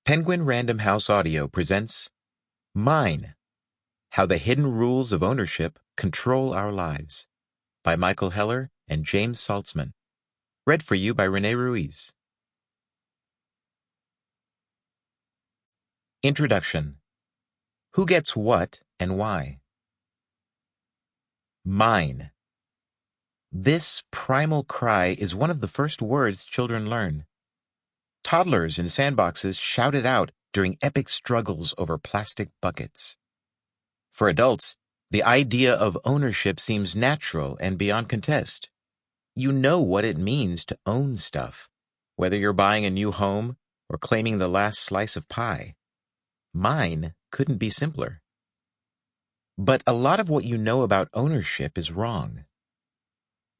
Penguin Random House Audio presents Mine, How the Hidden Rules of Ownership Control Our Lives by Michael Heller and James Salzman. Read for you by René Ruiz. Introduction. Who gets what and why? Mine. This primal cry is one of the first words children learn. Toddlers in sandboxes shout it out during epic struggles over plastic buckets. For adults, the idea of ownership seems natural and beyond contest. You know what it means to own stuff, whether you're buying a new home or claiming the last slice of pie. Mine couldn't be simpler. But a lot of what you know about ownership is wrong.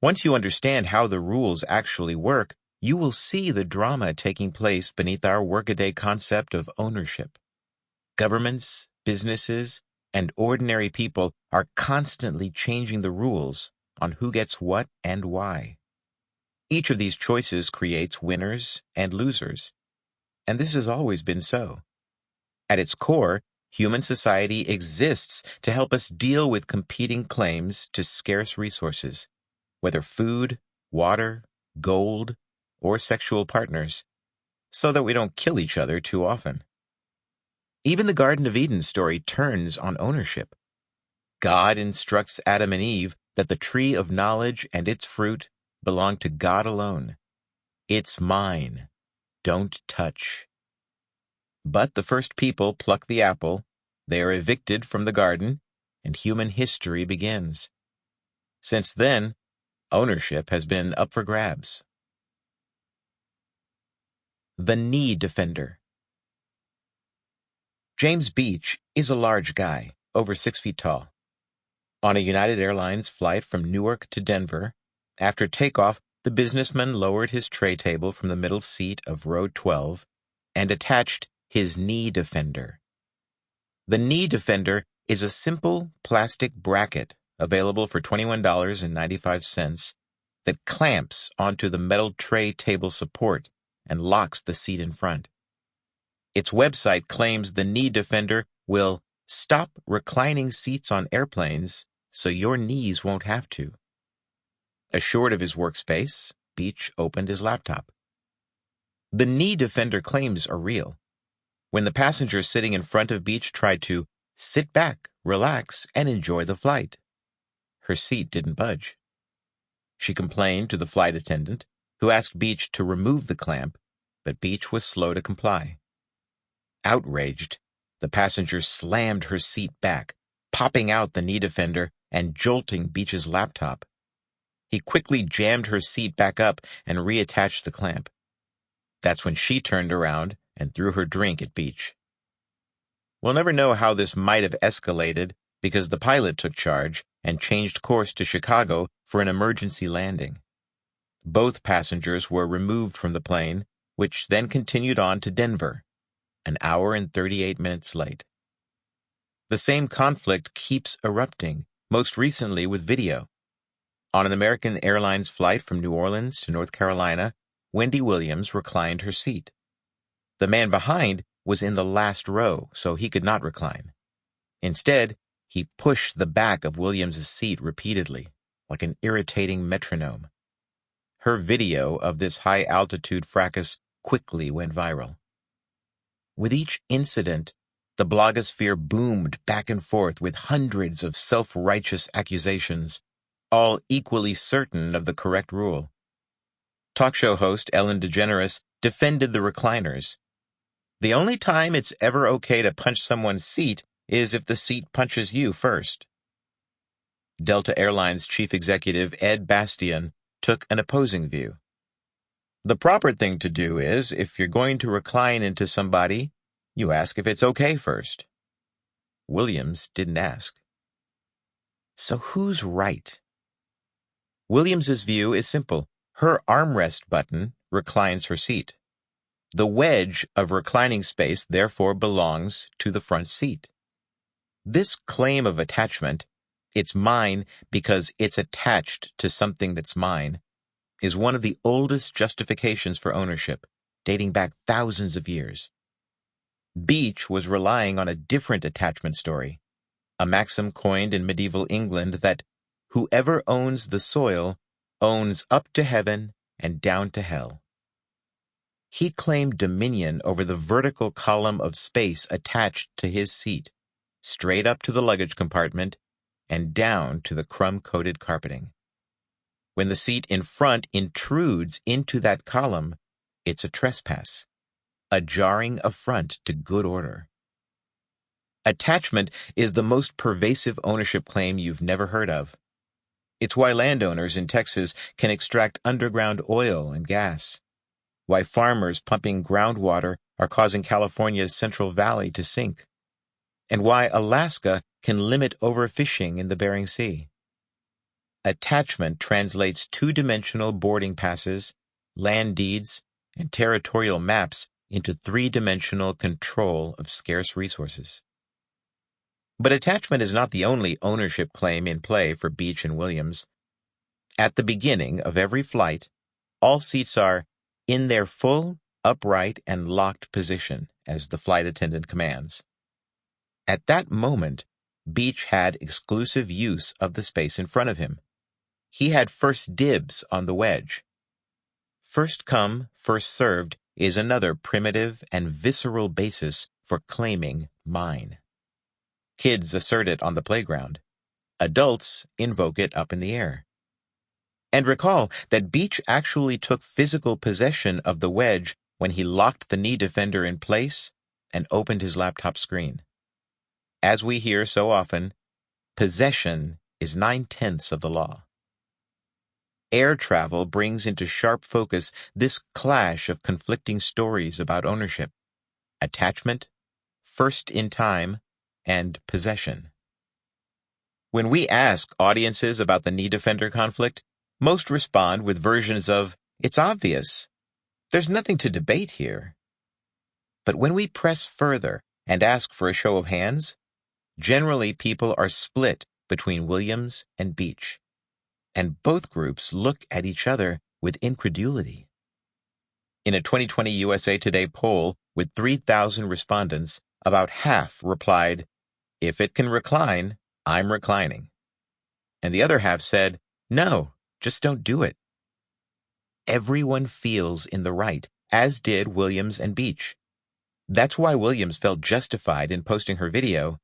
Once you understand how the rules actually work, you will see the drama taking place beneath our workaday concept of ownership. Governments, businesses, and ordinary people are constantly changing the rules on who gets what and why. Each of these choices creates winners and losers, and this has always been so. At its core, human society exists to help us deal with competing claims to scarce resources, whether food, water, gold, or sexual partners, so that we don't kill each other too often. Even the Garden of Eden story turns on ownership. God instructs Adam and Eve that the tree of knowledge and its fruit belong to God alone. It's mine. Don't touch. But the first people pluck the apple, they are evicted from the garden, and human history begins. Since then, ownership has been up for grabs. The Knee Defender. James Beach is a large guy, over 6 feet tall. On a United Airlines flight from Newark to Denver, after takeoff, the businessman lowered his tray table from the middle seat of row 12 and attached his knee defender. The knee defender is a simple plastic bracket available for $21.95 that clamps onto the metal tray table support and locks the seat in front. Its website claims the knee defender will stop reclining seats on airplanes so your knees won't have to. Assured of his workspace, Beach opened his laptop. The knee defender claims are real. When the passenger sitting in front of Beach tried to sit back, relax, and enjoy the flight, her seat didn't budge. She complained to the flight attendant, who asked Beach to remove the clamp, but Beach was slow to comply. Outraged, the passenger slammed her seat back, popping out the knee defender and jolting Beach's laptop. He quickly jammed her seat back up and reattached the clamp. That's when she turned around and threw her drink at Beach. We'll never know how this might have escalated because the pilot took charge and changed course to Chicago for an emergency landing. Both passengers were removed from the plane, which then continued on to Denver, an hour and 38 minutes late. The same conflict keeps erupting, most recently with video. On an American Airlines flight from New Orleans to North Carolina, Wendy Williams reclined her seat. The man behind was in the last row, so he could not recline. Instead, he pushed the back of Williams' seat repeatedly, like an irritating metronome. Her video of this high-altitude fracas quickly went viral. With each incident, the blogosphere boomed back and forth with hundreds of self-righteous accusations, all equally certain of the correct rule. Talk show host Ellen DeGeneres defended the recliners. The only time it's ever okay to punch someone's seat is if the seat punches you first. Delta Airlines chief executive Ed Bastian took an opposing view. The proper thing to do is, if you're going to recline into somebody, you ask if it's okay first. Williams didn't ask. So who's right? Williams's view is simple. Her armrest button reclines her seat. The wedge of reclining space therefore belongs to the front seat. This claim of attachment, it's mine because it's attached to something that's mine, is one of the oldest justifications for ownership, dating back thousands of years. Beach was relying on a different attachment story, a maxim coined in medieval England that whoever owns the soil owns up to heaven and down to hell. He claimed dominion over the vertical column of space attached to his seat, straight up to the luggage compartment and down to the crumb-coated carpeting. When the seat in front intrudes into that column, it's a trespass, a jarring affront to good order. Attachment is the most pervasive ownership claim you've never heard of. It's why landowners in Texas can extract underground oil and gas, why farmers pumping groundwater are causing California's Central Valley to sink, and why Alaska can limit overfishing in the Bering Sea. Attachment translates two-dimensional boarding passes, land deeds, and territorial maps into three-dimensional control of scarce resources. But attachment is not the only ownership claim in play for Beach and Williams. At the beginning of every flight, all seats are in their full, upright, and locked position, as the flight attendant commands. At that moment, Beach had exclusive use of the space in front of him. He had first dibs on the wedge. First come, first served is another primitive and visceral basis for claiming mine. Kids assert it on the playground. Adults invoke it up in the air. And recall that Beach actually took physical possession of the wedge when he locked the knee defender in place and opened his laptop screen. As we hear so often, possession is 9/10 of the law. Air travel brings into sharp focus this clash of conflicting stories about ownership, attachment, first in time, and possession. When we ask audiences about the knee defender conflict, most respond with versions of, "It's obvious. There's nothing to debate here." But when we press further and ask for a show of hands, generally people are split between Williams and Beach, and both groups look at each other with incredulity. In a 2020 USA Today poll with 3,000 respondents, about half replied, "If it can recline, I'm reclining." And the other half said, "No, just don't do it." Everyone feels in the right, as did Williams and Beach. That's why Williams felt justified in posting her video,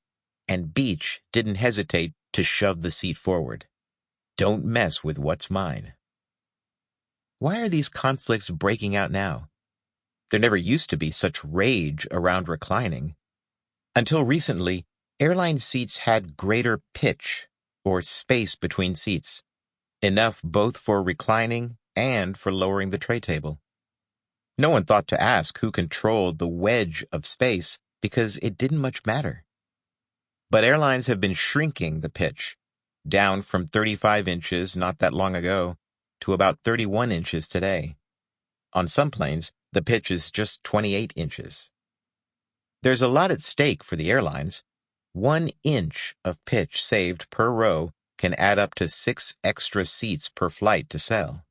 and Beach didn't hesitate to shove the seat forward. Don't mess with what's mine. Why are these conflicts breaking out now? There never used to be such rage around reclining. Until recently, airline seats had greater pitch, or space between seats, enough both for reclining and for lowering the tray table. No one thought to ask who controlled the wedge of space because it didn't much matter. But airlines have been shrinking the pitch, down from 35 inches not that long ago to about 31 inches today. On some planes, the pitch is just 28 inches. There's a lot at stake for the airlines. 1 inch of pitch saved per row can add up to 6 extra seats per flight to sell.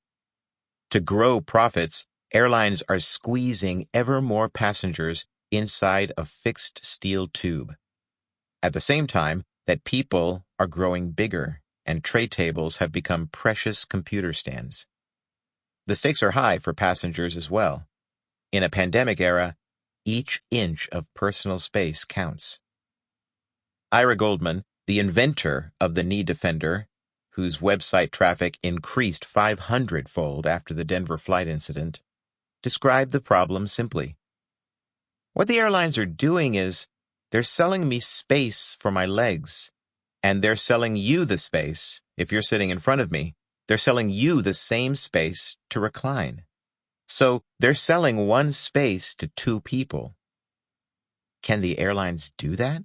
To grow profits, airlines are squeezing ever more passengers inside a fixed steel tube. At the same time that people are growing bigger and tray tables have become precious computer stands. The stakes are high for passengers as well. In a pandemic era, each inch of personal space counts. Ira Goldman, the inventor of the knee defender, whose website traffic increased 500-fold after the Denver flight incident, described the problem simply. What the airlines are doing is, they're selling me space for my legs, and they're selling you the space. If you're sitting in front of me, they're selling you the same space to recline. So they're selling one space to two people. Can the airlines do that?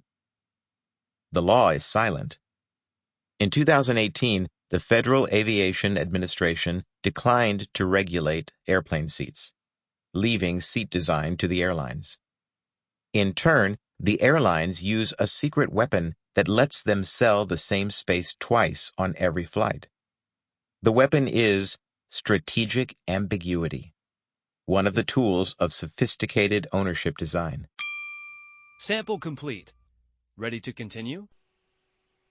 The law is silent. In 2018, the Federal Aviation Administration declined to regulate airplane seats, leaving seat design to the airlines. In turn, the airlines use a secret weapon that lets them sell the same space twice on every flight. The weapon is strategic ambiguity, one of the tools of sophisticated ownership design. Sample complete. Ready to continue?